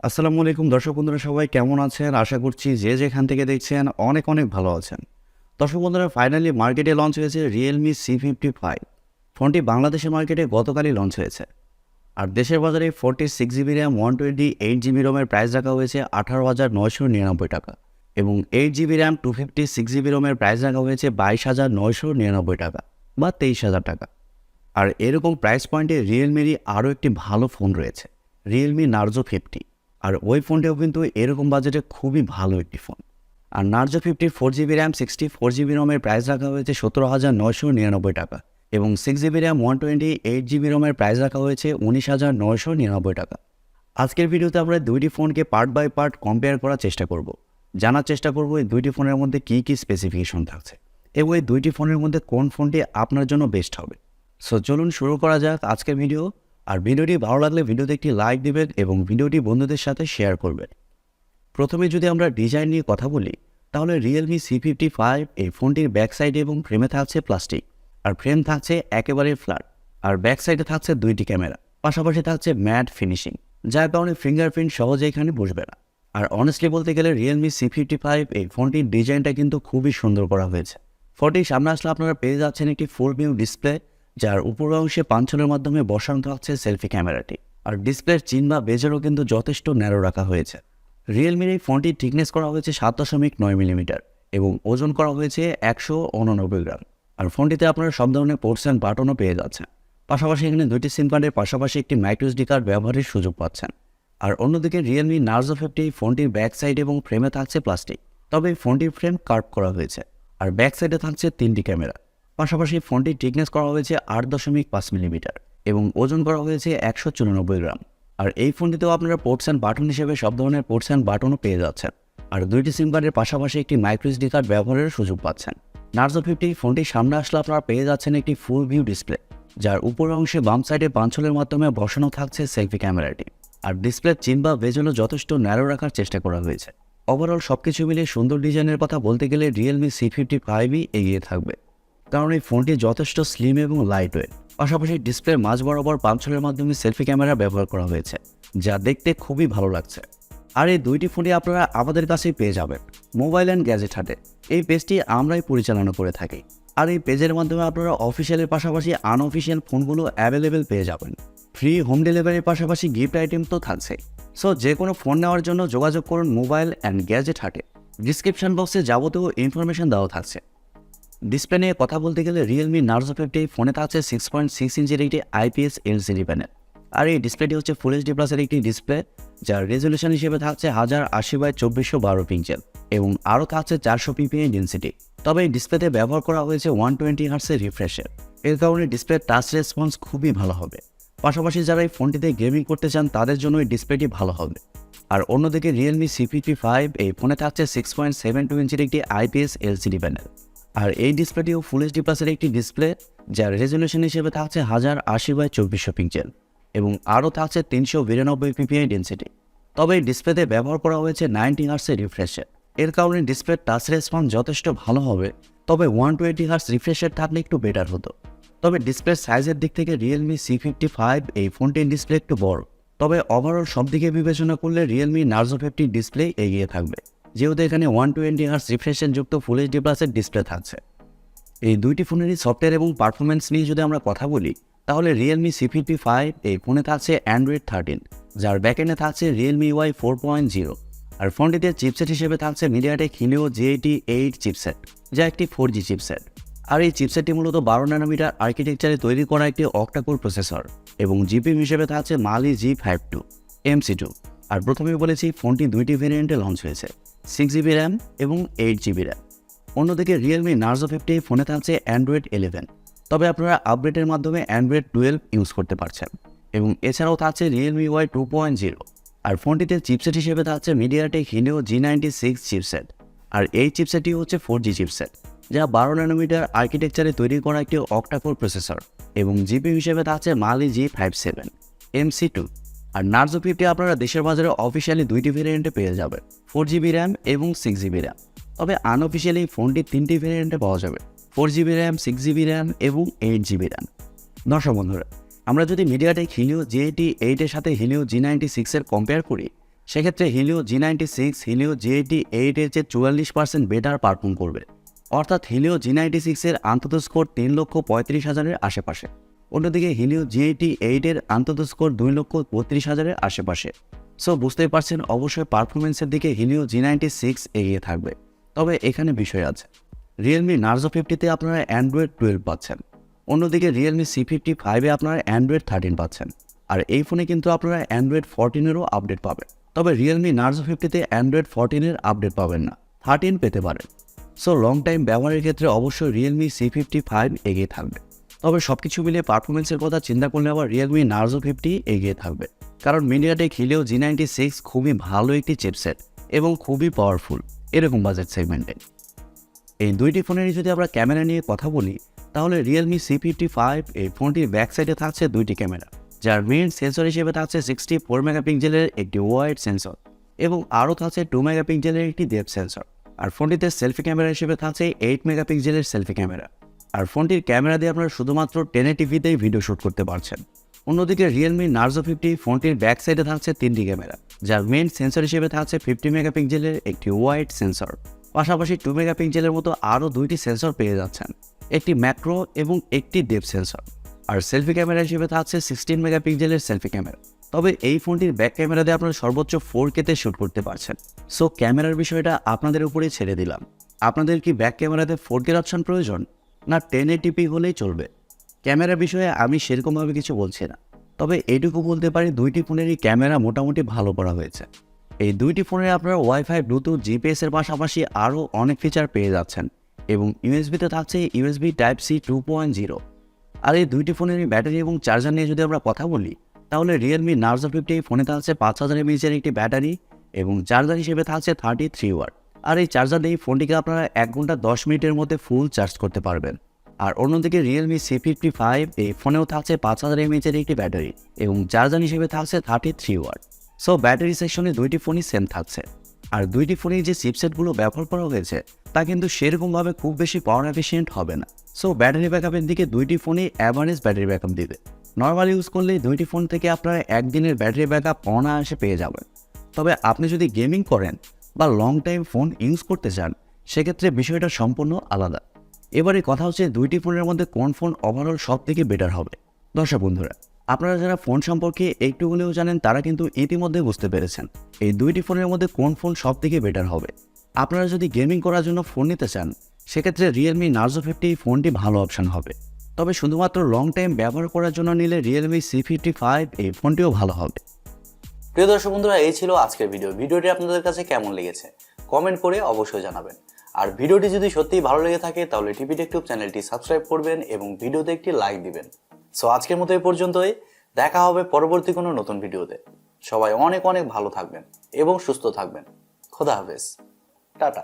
আসসালামু আলাইকুম দর্শক বন্ধুরা, সবাই কেমন আছেন? আশা করছি যে যেখান থেকে দেখছেন অনেক ভালো আছেন। দর্শক বন্ধুরা, ফাইনালি মার্কেটে লঞ্চ হয়েছে Realme C55। ফোনটি বাংলাদেশের মার্কেটে গতকালই লঞ্চ হয়েছে। আর দেশের বাজারে 46GB র্যাম 128GB রোমের প্রাইস রাখা হয়েছে 18,999 টাকা এবং 8GB র্যাম 256GB রোমের প্রাইস রাখা হয়েছে 22,999 টাকা বা 23,000 টাকা। আর এরকম প্রাইস পয়েন্টে রিয়েলমিরই আরও একটি ভালো ফোন রয়েছে, Realme Narzo 50। আর ওই ফোনটাও কিন্তু এরকম বাজেটে খুবই ভালো একটি ফোন। আর Narzo 50 4GB র্যাম 64GB রোমের প্রাইস রাখা হয়েছে 17,999 টাকা এবং 6GB র্যাম 128GB রোমের প্রাইস রাখা হয়েছে 19,999 টাকা। আজকের ভিডিওতে আমরা দুইটি ফোনকে পার্ট বাই পার্ট কম্পেয়ার করার চেষ্টা করব, জানার চেষ্টা করব এই দুইটি ফোনের মধ্যে কী কী স্পেসিফিকেশন থাকছে এবং এই দুইটি ফোনের মধ্যে কোন ফোনটি আপনার জন্য বেস্ট হবে। সো চলুন শুরু করা যাক আজকের ভিডিও। আর ভিডিওটি ভালো লাগলে ভিডিওতে একটি লাইক দিবেন এবং ভিডিওটি বন্ধুদের সাথে শেয়ার করবেন। প্রথমে যদি আমরা ডিজাইন নিয়ে কথা বলি, তাহলে Realme C55 এই ফোনটির ব্যাক সাইডে এবং ফ্রেমে থাকছে প্লাস্টিক, আর ফ্রেম থাকছে একেবারে ফ্ল্যাট, আর ব্যাক সাইডে থাকছে দুইটি ক্যামেরা, পাশাপাশি থাকছে ম্যাট ফিনিশিং, যার কারণে ফিঙ্গারপ্রিন্ট সহজে এখানে বসবে না। আর অনেস্টলি বলতে গেলে Realme C55 এই ফোনটির ডিজাইনটা কিন্তু খুবই সুন্দর করা হয়েছে। ফোনটির সামনে আসলে আপনারা পেয়ে যাচ্ছেন একটি ফুল ভিউ ডিসপ্লে, যার উপর অংশে পাঞ্চলের মাধ্যমে বসানো থাকছে সেলফি ক্যামেরাটি। আর ডিসপ্লের চিন বা বেজেরও কিন্তু যথেষ্ট ন্যারো রাখা হয়েছে। রিয়েলমির এই ফোনটি থিকনেস করা হয়েছে 7.9mm এবং ওজন করা হয়েছে 189 গ্রাম। আর ফোনটিতে আপনারা সব ধরনের পোর্টস অ্যান্ড বাটনও পেয়ে যাচ্ছেন। পাশাপাশি এখানে দুইটি সিম কার্ডের পাশাপাশি একটি মাইক্রোএসডি কার্ড ব্যবহারের সুযোগ পাচ্ছেন। আর অন্যদিকে Realme Narzo 50 ফোনটির ব্যাক সাইড এবং ফ্রেমে থাকছে প্লাস্টিক, তবে ফোনটির ফ্রেম কার্ভ করা হয়েছে আর ব্যাক সাইডে থাকছে তিনটি ক্যামেরা। পাশাপাশি ফোনটি থিকনেস করা হয়েছে 8.5mm এবং ওজন করা হয়েছে 194 গ্রাম। আর এই ফোনটিতেও আপনারা পোর্টস অ্যান্ড বাটন হিসেবে সব ধরনের পোর্টস অ্যান্ড বাটনও পেয়ে যাচ্ছেন। আর দুইটি সিম কার্ডের পাশাপাশি একটি মাইক্রোএসডি কার্ড ব্যবহারের সুযোগ পাচ্ছেন। Narzo 50 ফোনটির সামনে আসলে আপনারা পেয়ে যাচ্ছেন একটি ফুল ভিউ ডিসপ্লে, যার উপর অংশে বাম সাইডে পাঞ্চলের মাধ্যমে বসানো থাকছে সেলফি ক্যামেরাটি। আর ডিসপ্লের চিন বা বেজলও যথেষ্ট ন্যারো রাখার চেষ্টা করা হয়েছে। ওভারঅল সবকিছু মিলিয়ে সুন্দর ডিজাইনের কথা বলতে গেলে Realme C55ই এগিয়ে থাকবে, কারণ এই ফোনটি যথেষ্ট স্লিম এবং লাইট ওয়েট। পাশাপাশি ডিসপ্লের মাঝ বরাবর পাঞ্চলের মাধ্যমে সেলফি ক্যামেরা ব্যবহার করা হয়েছে, যা দেখতে খুবই ভালো লাগছে। আর এই দুইটি ফোনই আপনারা আমাদের কাছেই পেয়ে যাবেন মোবাইল অ্যান্ড গ্যাজেট হাটে। এই পেজটি আমরাই পরিচালনা করে থাকি। আর এই পেজের মাধ্যমে আপনারা অফিসিয়ালের পাশাপাশি আনঅফিসিয়াল ফোনগুলো অ্যাভেলেবেল পেয়ে যাবেন। ফ্রি হোম ডেলিভারির পাশাপাশি গিফট আইটেম তো থাকছেই। সো যে কোনো ফোন নেওয়ার জন্য যোগাযোগ করুন মোবাইল অ্যান্ড গ্যাজেট হাটে। ডিসক্রিপশন বক্সে যাবতীয় ইনফরমেশন দেওয়া থাকছে। ডিসপ্লে নিয়ে কথা বলতে গেলে Realme Narzo 50 ফোনে থাকছে 6.6 ইঞ্চির একটি IPS LCD প্যানেল। আর এই ডিসপ্লেটি হচ্ছে ফুল এইচডি প্লাসের একটি ডিসপ্লে, যার রেজলিউশন হিসেবে থাকছে 1080x2412 পিক্সেল এবং আরও থাকছে 400 ppi ডেন্সিটি। তবে এই ডিসপ্লেতে ব্যবহার করা হয়েছে 120 Hz রিফ্রেশের। এর কারণে ডিসপ্লের টাচ রেসপন্স খুবই ভালো হবে। পাশাপাশি যারা এই ফোনটিতে গেমিং করতে চান তাদের জন্য এই ডিসপ্লেটি ভালো হবে। আর অন্যদিকে Realme C55 এই ফোনে থাকছে 6.72 ইঞ্চির একটি IPS LCD প্যানেল। আর এই ডিসপ্লেটিও ফুল এইচডি প্লাসের একটি ডিসপ্লে, যার রেজলিউশন হিসেবে থাকছে 1080x2400 পিক্সেল এবং আরও থাকছে 392 ppi ডেন্সিটি। তবে এই ডিসপ্লেতে ব্যবহার করা হয়েছে 90 Hz রিফ্রেশের। এর কারণে ডিসপ্লের টাচ রেসপন্স যথেষ্ট ভালো হবে, তবে 120 Hz রিফ্রেশের থাকলে একটু বেটার হতো। তবে ডিসপ্লের সাইজের দিক থেকে Realme C55 এই ফোনটির ডিসপ্লে একটু বড়, তবে ওভারঅল সব দিকে বিবেচনা করলে Realme Narzo 50 ডিসপ্লে এগিয়ে থাকবে, যেহেতু এখানে 120 Hz রিফ্রেশের যুক্ত ফুল এইচডি প্লাসের ডিসপ্লে থাকছে। এই দুইটি ফোনেরই সফটওয়্যার এবং পারফরমেন্স নিয়ে যদি আমরা কথা বলি, তাহলে Realme C55 এই ফোনে থাকছে Android 13, যার ব্যাকএন্ডে থাকছে Realme UI 4.0। আর ফোনটিতে চিপসেট হিসেবে থাকছে MediaTek Helio G88 চিপসেট, যা একটি 4G চিপসেট। আর এই চিপসেটটি মূলত 12nm আর্কিটেকচারে তৈরি করা একটি অক্টাকোর প্রসেসর এবং জিপিইউ হিসেবে থাকছে Mali G52 MC2। আর প্রথমেই বলেছি ফোনটি দুইটি ভেরিয়েন্টে লঞ্চ হয়েছে, 6GB র্যাম এবং 8GB র্যাম। অন্যদিকে Realme Narzo 50 ফোনে থাকছে Android 11, তবে আপনারা আপডেটের মাধ্যমে Android 12 ইউজ করতে পারছেন এবং এছাড়াও থাকছে Realme UI 2.0। আর ফোনটিতে চিপসেট হিসেবে থাকছে MediaTek Helio G96 চিপসেট। আর এই চিপসেটটি হচ্ছে 4G চিপসেট, যা 12nm আর্কিটেকচারে তৈরি করা একটি অক্টাকোর প্রসেসর এবং জিপিইউ হিসেবে থাকছে Mali G57 MC2। আর Narzo 50 আপনারা দেশের বাজারে অফিসিয়ালি দুইটি ভেরিয়েন্টে পেয়ে যাবেন, 4GB র্যাম এবং 6GB র্যাম। তবে আনঅফিসিয়ালি ফোনটি তিনটি ভেরিয়েন্টে পাওয়া যাবে, 4GB র্যাম, 6GB র্যাম এবং 8GB র্যাম। দর্শক বন্ধুরা, আমরা যদি MediaTek Helio G88 এর সাথে Helio G96 এর কম্পেয়ার করি, সেক্ষেত্রে হিলিও G96 হিলিও G88 এর চেয়ে 44% বেটার পারফর্ম করবে। অর্থাৎ হিলিও G96 এর আন্তত স্কোর 3,35,000-এর আশেপাশে। অন্যদিকে হিলিও G88 এর আন্তত স্কোর 2,32,000-এর আশেপাশে। সো বুঝতেই পারছেন অবশ্যই পারফরমেন্সের দিকে হিলিও G96 এগিয়ে থাকবে। তবে এখানে বিষয় আছে, Realme Narzo 50-তে আপনারা অ্যান্ড্রয়েড 12 পাচ্ছেন, অন্যদিকে Realme C55-এ আপনারা অ্যান্ড্রয়েড 13 পাচ্ছেন। আর এই ফোনে কিন্তু আপনারা অ্যান্ড্রয়েড 14-এরও আপডেট পাবেন। তবে Realme Narzo 50-তে অ্যান্ড্রয়েড 14-এর আপডেট পাবেন না, 13 পেতে পারেন। সো লং টাইম ব্যবহারের ক্ষেত্রে অবশ্যই Realme C55 এগিয়ে থাকবে। তবে সবকিছু মিলিয়ে পারফরমেন্সের কথা চিন্তা করলে আবার Realme Narzo 50 এগিয়ে থাকবে, কারণ মিডিয়াটেক হিলিও G96 খুবই ভালো একটি চিপসেট এবং খুবই পাওয়ারফুল এরকম বাজেট সেগমেন্টে। এই দুইটি ফোনেরই যদি আমরা ক্যামেরা নিয়ে কথা বলি, তাহলে Realme C55 এই ফোনটির ব্যাক সাইডে থাকছে দুইটি ক্যামেরা, যার মেইন সেন্সর হিসেবে থাকছে 64 মেগাপিক্সেলের একটি ওয়াইড সেন্সর এবং আরও থাকছে 2 মেগাপিক্সেলের একটি ডেপথ সেন্সর। আর ফোনটিতে সেলফি ক্যামেরা হিসেবে থাকছে 8 মেগাপিক্সেলের সেলফি ক্যামেরা। আর ফোনটির ক্যামেরা দিয়ে আপনারা শুধুমাত্র 1080pতেই ভিডিও শ্যুট করতে পারছেন। অন্যদিকে Realme Narzo 50 ফোনটির ব্যাক সাইডে থাকছে তিনটি ক্যামেরা, যার মেইন সেন্সর হিসেবে থাকছে 50 মেগাপিক্সেলের একটি ওয়াইড সেন্সর। পাশাপাশি 2 মেগাপিক্সেলের মতো আরও দুইটি সেন্সর পেয়ে যাচ্ছেন, একটি ম্যাক্রো এবং একটি ডেপথ সেন্সর। আর সেলফি ক্যামেরা হিসেবে থাকছে 16 মেগাপিক্সেলের সেলফি ক্যামেরা। তবে এই ফোনটির ব্যাক ক্যামেরা দিয়ে আপনারা সর্বোচ্চ 4K-তে শ্যুট করতে পারছেন। সো ক্যামেরার বিষয়টা আপনাদের উপরেই ছেড়ে দিলাম। আপনাদের কি ব্যাক ক্যামেরাতে 4K অপশন প্রয়োজন, না 1080p হলেই চলবে? ক্যামেরার বিষয়ে আমি সেরকমভাবে কিছু বলছি না, তবে এইটুকু বলতে পারি দুইটি ফোনেরই ক্যামেরা মোটামুটি ভালো করা হয়েছে। এই দুইটি ফোনে আপনারা ওয়াইফাই, ব্লুটুথ, জিপিএস এর পাশাপাশি আরও অনেক ফিচার পেয়ে যাচ্ছেন এবং ইউএসবিতে থাকছে ইউএসবি Type-C 2.0। আর এই দুইটি ফোনেরই ব্যাটারি এবং চার্জার নিয়ে যদি আমরা কথা বলি, তাহলে Realme Narzo 50 ফোনে থাকছে 5000 mAh-এর একটি ব্যাটারি এবং চার্জার হিসেবে থাকছে 33 ওয়াট। আর এই চার্জার দিয়ে ফোনটিকে আপনারা 1 ঘন্টা 10 মিনিটের মধ্যে ফুল চার্জ করতে পারবেন। আর অন্যদিকে Realme C55 এই ফোনেও থাকছে 5000 mAh-এর একটি ব্যাটারি এবং চার্জার হিসেবে থাকছে 33 ওয়াট। সো ব্যাটারি সেকশনে দুইটি ফোনই সেম থাকছে। আর দুইটি ফোনেই যে চিপসেটগুলো ব্যবহার করা হয়েছে তা কিন্তু সেরকমভাবে খুব বেশি পাওয়ার এফিশিয়েন্ট হবে না। সো ব্যাটারি ব্যাকআপের দিকে দুইটি ফোনই অ্যাভারেজ ব্যাটারি ব্যাকআপ দিবে। নর্মাল ইউজ করলে দুইটি ফোন থেকে আপনারা একদিনের ব্যাটারি ব্যাকআপ অনায়াসে পেয়ে যাবেন। তবে আপনি যদি গেমিং করেন বা লং টাইম ফোন ইউজ করতে চান, সেক্ষেত্রে বিষয়টা সম্পূর্ণ আলাদা। এবারে কথা হচ্ছে দুইটি ফোনের মধ্যে কোন ফোন ওভারঅল সব থেকে বেটার হবে। দর্শক বন্ধুরা, আপনারা যারা ফোন সম্পর্কে একটু হলেও জানেন তারা কিন্তু ইতিমধ্যে বুঝতে পেরেছেন এই দুইটি ফোনের মধ্যে কোন ফোন সব থেকে বেটার হবে। আপনারা যদি গেমিং করার জন্য ফোন নিতে চান, সেক্ষেত্রে Realme Narzo 50 ফোনটি ভালো অপশন হবে। তবে শুধুমাত্র লং টাইম ব্যবহার করার জন্য নিলে Realme C55 এই ফোনটিও ভালো হবে। প্রিয় দর্শক বন্ধুরা, এই ছিল আজকের ভিডিওটি আপনাদের কাছে কেমন লেগেছে কমেন্ট করে অবশ্যই জানাবেন। আর ভিডিওটি যদি সত্যিই ভালো লেগে থাকে তাহলে TechTube চ্যানেলটি সাবস্ক্রাইব করবেন এবং ভিডিওতে একটি লাইক দিবেন। সো আজকের মতো এই পর্যন্তই, দেখা হবে পরবর্তী কোনো নতুন ভিডিওতে। সবাই অনেক অনেক ভালো থাকবেন এবং সুস্থ থাকবেন। খোদা হাফেজ, টাটা।